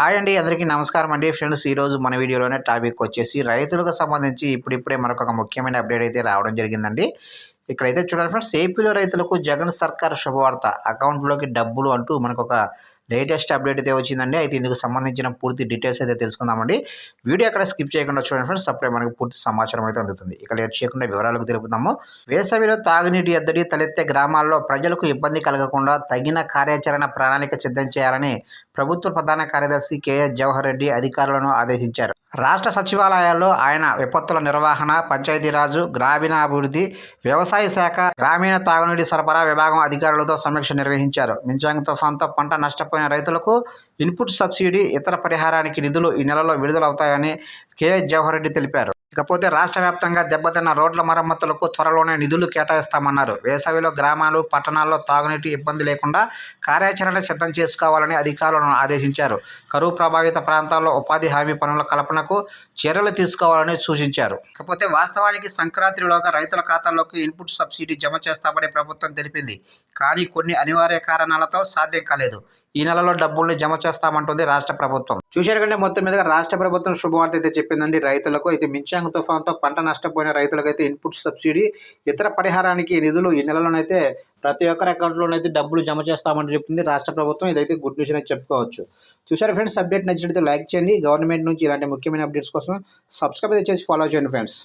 Hi అండి. అందరికీ నమస్కారం అండి. ఫ్రెండ్స్, ఈరోజు మన వీడియోలోనే టాపిక్ వచ్చేసి రైతులకు సంబంధించి ఇప్పుడిప్పుడే మనకొక ముఖ్యమైన అప్డేట్ అయితే రావడం జరిగిందండి. ఇక్కడైతే చూడండి ఫ్రెండ్స్, ఏపీలో రైతులకు జగన్ సర్కార్ శుభవార్త. అకౌంట్‌లోకి డబ్బులు అంటూ మనకొక లేటెస్ట్ అప్డేట్ అయితే వచ్చిందండి. అయితే ఇందుకు సంబంధించిన పూర్తి డీటెయిల్స్ అయితే తెలుసుకుందామండి. వీడియో ఎక్కడ స్కిప్ చేయకుండా చూడండి ఫ్రెండ్స్. అప్పుడే మనకు పూర్తి సమాచారం అయితే అందుతుంది. ఇక లేట్ చేయకుండా వివరాలకు తెలుపుదాము. వేసవిలో తాగునీటి ఎద్దడి తలెత్తే గ్రామాల్లో ప్రజలకు ఇబ్బంది కలగకుండా తగిన కార్యాచరణ ప్రణాళిక సిద్ధం చేయాలని ప్రభుత్వ ప్రధాన కార్యదర్శి కేఎస్ జవహర్ రెడ్డి అధికారులను ఆదేశించారు. రాష్ట్ర సచివాలయాల్లో ఆయన విపత్తుల నిర్వహణ, పంచాయతీరాజు, గ్రామీణాభివృద్ధి, వ్యవసాయ శాఖ, గ్రామీణ తాగునీటి సరఫరా విభాగం అధికారులతో సమీక్ష నిర్వహించారు. మించాంగ్ తుఫాన్తో పంట నష్టపోయిన రైతులకు ఇన్పుట్ సబ్సిడీ, ఇతర పరిహారానికి నిధులు ఈ నెలలో విడుదలవుతాయని కేఎస్ జవహర్ రెడ్డి తెలిపారు. ఇకపోతే రాష్ట్ర వ్యాప్తంగా దెబ్బతిన్న రోడ్ల మరమ్మతులకు త్వరలోనే నిధులు కేటాయిస్తామన్నారు. వేసవిలో గ్రామాలు, పట్టణాల్లో తాగునీటి ఇబ్బంది లేకుండా కార్యాచరణ సిద్ధం చేసుకోవాలని అధికారులను ఆదేశించారు. కరువు ప్రభావిత ప్రాంతాల్లో ఉపాధి హామీ పనుల కల్పనకు చర్యలు తీసుకోవాలని సూచించారు. ఇకపోతే వాస్తవానికి సంక్రాంతిలోగా రైతుల ఖాతాల్లోకి ఇన్పుట్ సబ్సిడీ జమ చేస్తామని ప్రభుత్వం తెలిపింది. కానీ కొన్ని అనివార్య కారణాలతో సాధ్యం కాలేదు. ఈ నెలలో డబ్బుల్ని జమ చేస్తామంటుంది రాష్ట్ర ప్రభుత్వం. చూశారు కంటే మొత్తం మీదుగా రాష్ట్ర ప్రభుత్వం శుభవార్త అయితే చెప్పిందండి రైతులకు. అయితే మించాంగ్ తుఫాన్తో పంట నష్టపోయిన రైతులకైతే ఇన్పుట్ సబ్సిడీ, ఇతర పరిహారానికి నిధులు ఈ నెలలోనైతే ప్రతి ఒక్కరి అకౌంట్లోనైతే డబ్బులు జమ చేస్తామని చెప్తుంది రాష్ట్ర ప్రభుత్వం. ఇదైతే గుడ్ న్యూస్ అనేది చెప్పుకోవచ్చు. చూశారు ఫ్రెండ్స్, అప్డేట్ నచ్చినట్లయితే లైక్ చేయండి. గవర్నమెంట్ నుంచి ఇలాంటి ముఖ్యమైన అప్డేట్స్ కోసం సబ్స్క్రైబ్ అయితే చేసి ఫాలో చేయండి ఫ్రెండ్స్.